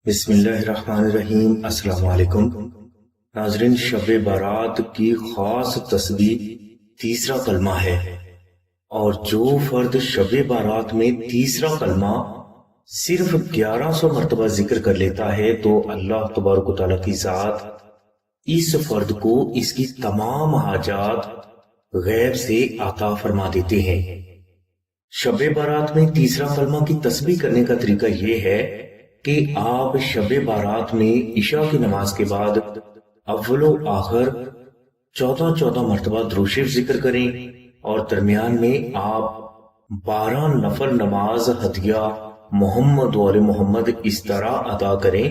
بسم اللہ الرحمن الرحیم۔ السلام علیکم ناظرین، شب بارات کی خاص تسبیح تیسرا کلمہ ہے، اور جو فرد شب بارات میں تیسرا کلمہ صرف 1100 مرتبہ ذکر کر لیتا ہے تو اللہ تبارک و تعالیٰ کی ذات اس فرد کو اس کی تمام حاجات غیب سے عطا فرما دیتے ہیں۔ شب بارات میں تیسرا کلمہ کی تسبیح کرنے کا طریقہ یہ ہے کہ آپ شب بارات میں عشاء کی نماز کے بعد اول و آخر 14 مرتبہ درود شریف ذکر کریں، اور درمیان میں آپ 12 نفل نماز ہدیہ محمد و آل محمد اس طرح ادا کریں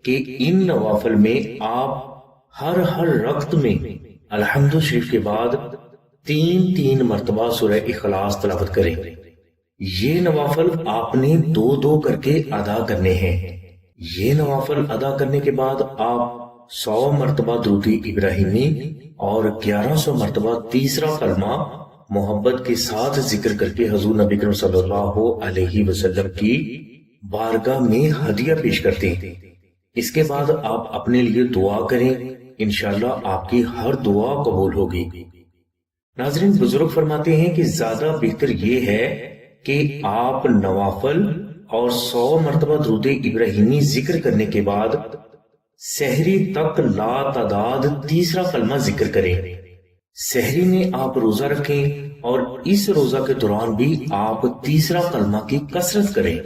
کہ ان نوافل میں آپ ہر رکعت میں الحمد شریف کے بعد 3 مرتبہ سورہ اخلاص تلاوت کریں۔ یہ نوافل آپ نے 2 کر کے ادا کرنے ہیں۔ یہ نوافل ادا کرنے کے بعد آپ 100 مرتبہ درود ابراہیمی اور 1100 مرتبہ تیسرا کلمہ محبت کے ساتھ ذکر کر کے حضور نبی کریم صلی اللہ علیہ وسلم کی بارگاہ میں ہدیہ پیش کرتے ہیں۔ اس کے بعد آپ اپنے لیے دعا کریں، انشاءاللہ آپ کی ہر دعا قبول ہوگی۔ ناظرین، بزرگ فرماتے ہیں کہ زیادہ بہتر یہ ہے کہ آپ نوافل اور 100 مرتبہ درود ابراہیمی ذکر کرنے کے بعد سحری تک لا تعداد تیسرا کلمہ ذکر کریں۔ سحری میں آپ روزہ رکھیں اور اس روزہ کے دوران بھی آپ تیسرا کلمہ کی کثرت کریں۔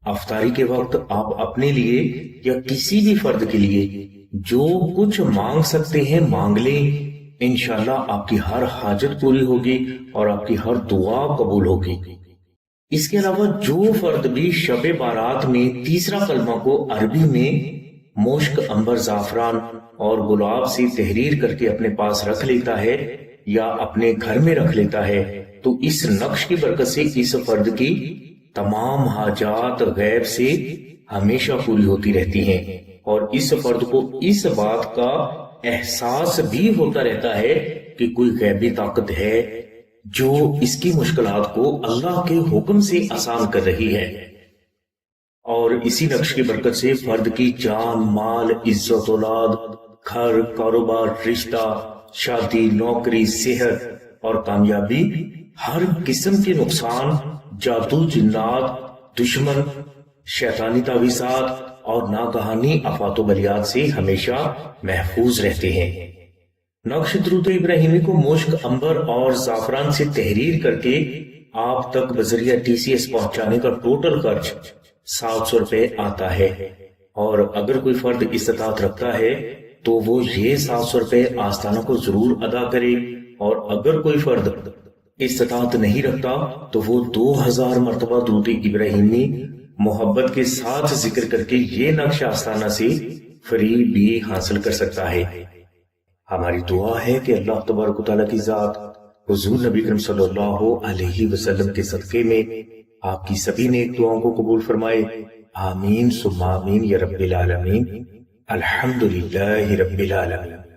افطاری کے وقت آپ اپنے لیے یا کسی بھی فرد کے لیے جو کچھ مانگ سکتے ہیں مانگ لیں، انشاءاللہ آپ کی ہر حاجت پوری ہوگی اور آپ کی ہر دعا قبول ہوگی۔ اس کے علاوہ جو فرد بھی شب بارات میں تیسرا کلمہ کو عربی میں مشک، عنبر، زعفران اور گلاب سے تحریر کر کے اپنے پاس رکھ لیتا ہے یا اپنے گھر میں رکھ لیتا ہے تو اس نقش کی برکت سے اس فرد کی تمام حاجات غیب سے ہمیشہ پوری ہوتی رہتی ہیں، اور اس فرد کو اس بات کا احساس بھی ہوتا رہتا ہے کہ کوئی غیبی طاقت ہے جو اس کی مشکلات کو اللہ کے حکم سے آسان کر رہی ہے۔ اور اسی نقش کی برکت سے فرد کی جان، مال، عزت، اولاد، گھر، کاروبار، رشتہ، شادی، نوکری، صحت اور کامیابی، ہر قسم کے نقصان، جادو، جنات، دشمن، شیطانی تعویذات اور ناگہانی آفات و بلیات سے ہمیشہ محفوظ رہتے ہیں۔ نقش درود ابراہیمی کو مشک، عنبر اور زعفران سے تحریر کر کے آپ تک بذریعہ TCS پہنچانے کا ٹوٹل خرچ 700 روپے آتا ہے، اور اگر کوئی فرد استطاعت رکھتا ہے تو وہ یہ 700 روپے آستانہ کو ضرور ادا کرے، اور اگر کوئی فرد استطاعت نہیں رکھتا تو وہ 2000 مرتبہ درود ابراہیمی محبت کے ساتھ ذکر کر کے یہ نقش آستانہ سے فری بھی حاصل کر سکتا ہے۔ ہماری دعا ہے کہ اللہ تبارک و تعالیٰ کی ذات حضور نبی کریم صلی اللہ علیہ وسلم کے صدقے میں آپ کی سبھی نیک دعاؤں کو قبول فرمائے۔ آمین ثم آمین یا رب العالمین۔ الحمدللہ رب العالمین۔